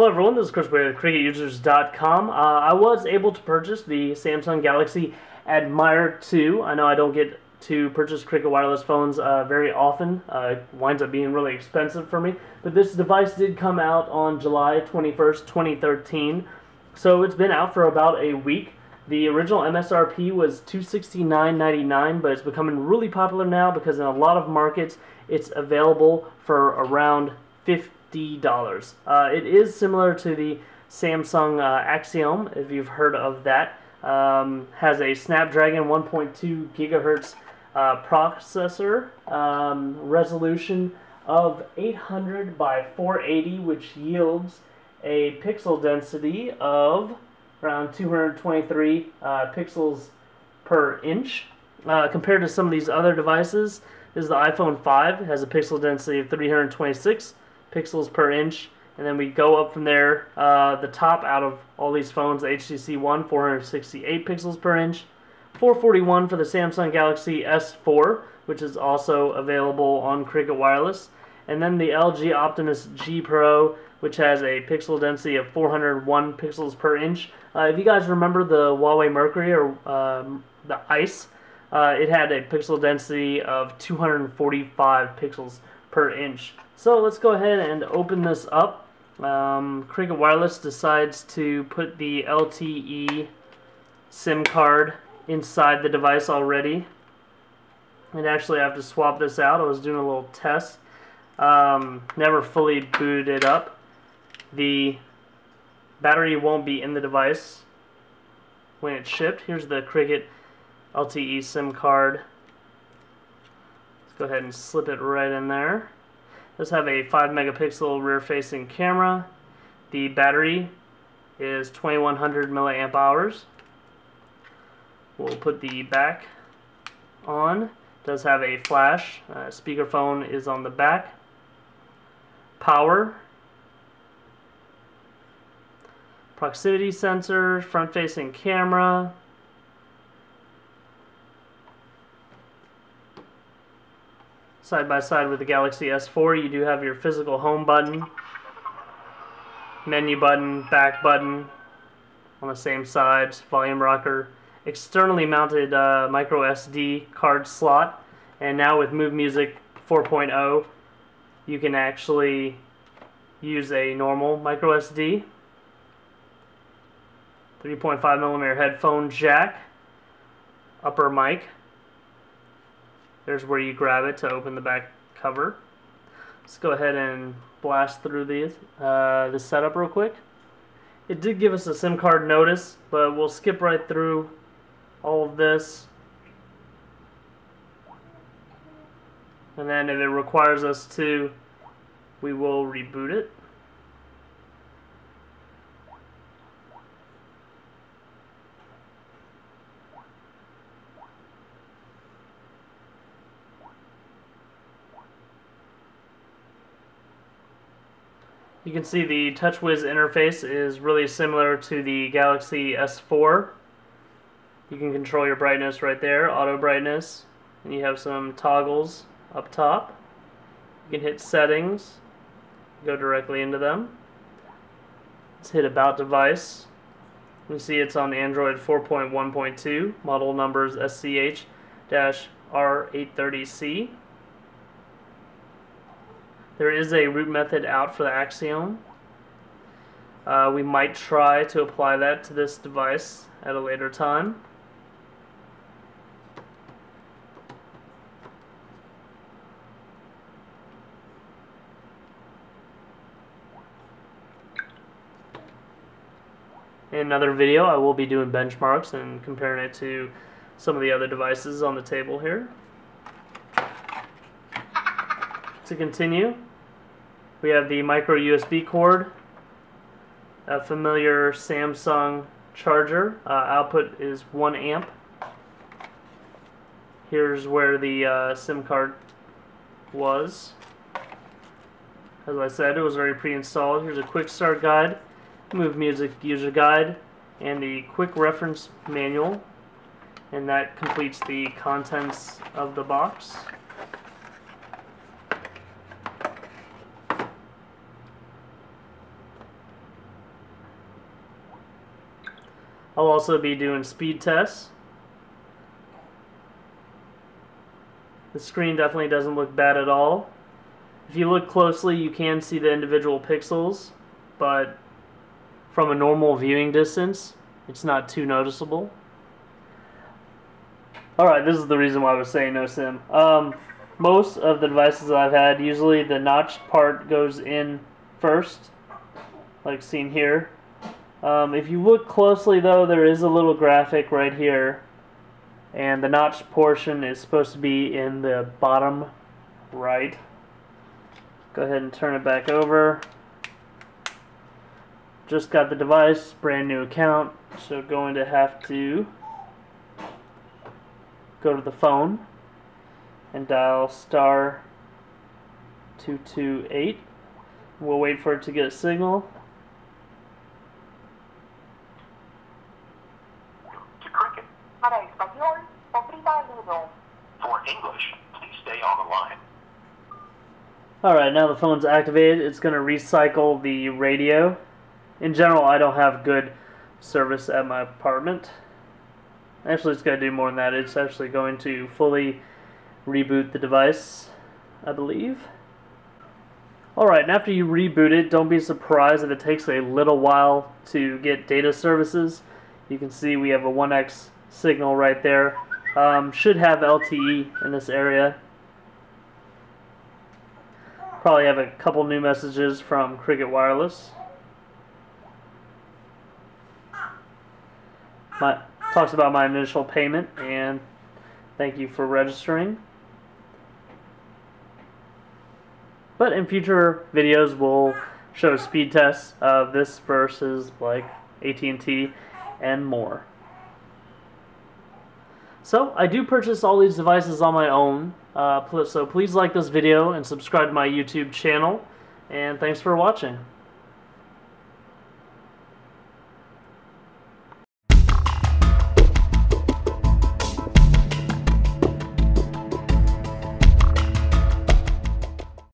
Hello everyone, this is Chris with CricketUsers.com. I was able to purchase the Samsung Galaxy Admire 2. I know I don't get to purchase Cricket wireless phones very often. It winds up being really expensive for me. But this device did come out on July 21st, 2013. So it's been out for about a week. The original MSRP was $269.99, but it's becoming really popular now because in a lot of markets it's available for around $50. It is similar to the Samsung Axiom, if you've heard of that. Has a Snapdragon 1.2 gigahertz processor, resolution of 800 by 480, which yields a pixel density of around 223 pixels per inch. Compared to some of these other devices, this is the iPhone 5. It has a pixel density of 326 pixels per inch, and then we go up from there. The top out of all these phones, the HTC One, 468 pixels per inch, 441 for the Samsung Galaxy S4, which is also available on Cricket Wireless, and then the LG Optimus G Pro, which has a pixel density of 401 pixels per inch. If you guys remember the Huawei Mercury or the Ice, it had a pixel density of 245 pixels per inch. So let's go ahead and open this up. Cricket Wireless decides to put the LTE SIM card inside the device already. And actually I have to swap this out. I was doing a little test. Never fully booted it up. The battery won't be in the device when it's shipped. Here's the Cricket LTE SIM card. Let's go ahead and slip it right in there. Does have a 5 megapixel rear facing camera. The battery is 2100 milliamp hours. We'll put the back on. Does have a flash. Speakerphone is on the back. Power. Proximity sensor, front facing camera. Side by side with the Galaxy S4, you do have your physical home button, menu button, back button on the same side, volume rocker, externally mounted micro SD card slot, and now with Move Music 4.0 you can actually use a normal micro SD, 3.5mm headphone jack, upper mic. There's where you grab it to open the back cover. Let's go ahead and blast through this setup real quick. It did give us a SIM card notice, but we'll skip right through all of this. And then if it requires us to, we will reboot it. You can see the TouchWiz interface is really similar to the Galaxy S4. You can control your brightness right there, auto brightness, and you have some toggles up top. You can hit settings, go directly into them. Let's hit About Device. You can see it's on Android 4.1.2, model numbers SCH-R830C. There is a root method out for the Axiom. We might try to apply that to this device at a later time. In another video I will be doing benchmarks and comparing it to some of the other devices on the table here. To continue, we have the micro USB cord, a familiar Samsung charger. Output is 1 amp. Here's where the SIM card was. As I said, it was already pre-installed. Here's a quick start guide, Move Music user guide, and the quick reference manual, and that completes the contents of the box. I'll also be doing speed tests. The screen definitely doesn't look bad at all. If you look closely, you can see the individual pixels, but from a normal viewing distance, it's not too noticeable. Alright, this is the reason why I was saying no sim. Most of the devices that I've had, usually the notched part goes in first, like seen here. If you look closely though, there is a little graphic right here, and the notched portion is supposed to be in the bottom right. Go ahead and turn it back over. Just got the device, brand new account, so going to have to go to the phone and dial *228. We'll wait for it to get a signal. To Cricket. Para español, oprima el uno. For English, please stay on the line. Alright, now the phone's activated. It's going to recycle the radio. In general, I don't have good service at my apartment. Actually, it's going to do more than that. It's actually going to fully reboot the device, I believe. Alright, and after you reboot it, don't be surprised if it takes a little while to get data services. You can see we have a 1x signal right there. Should have LTE in this area. Probably have a couple new messages from Cricket Wireless. Talks about my initial payment and thank you for registering. But in future videos we'll show speed tests of this versus like AT&T and more. So I do purchase all these devices on my own, so please like this video and subscribe to my YouTube channel, and thanks for watching.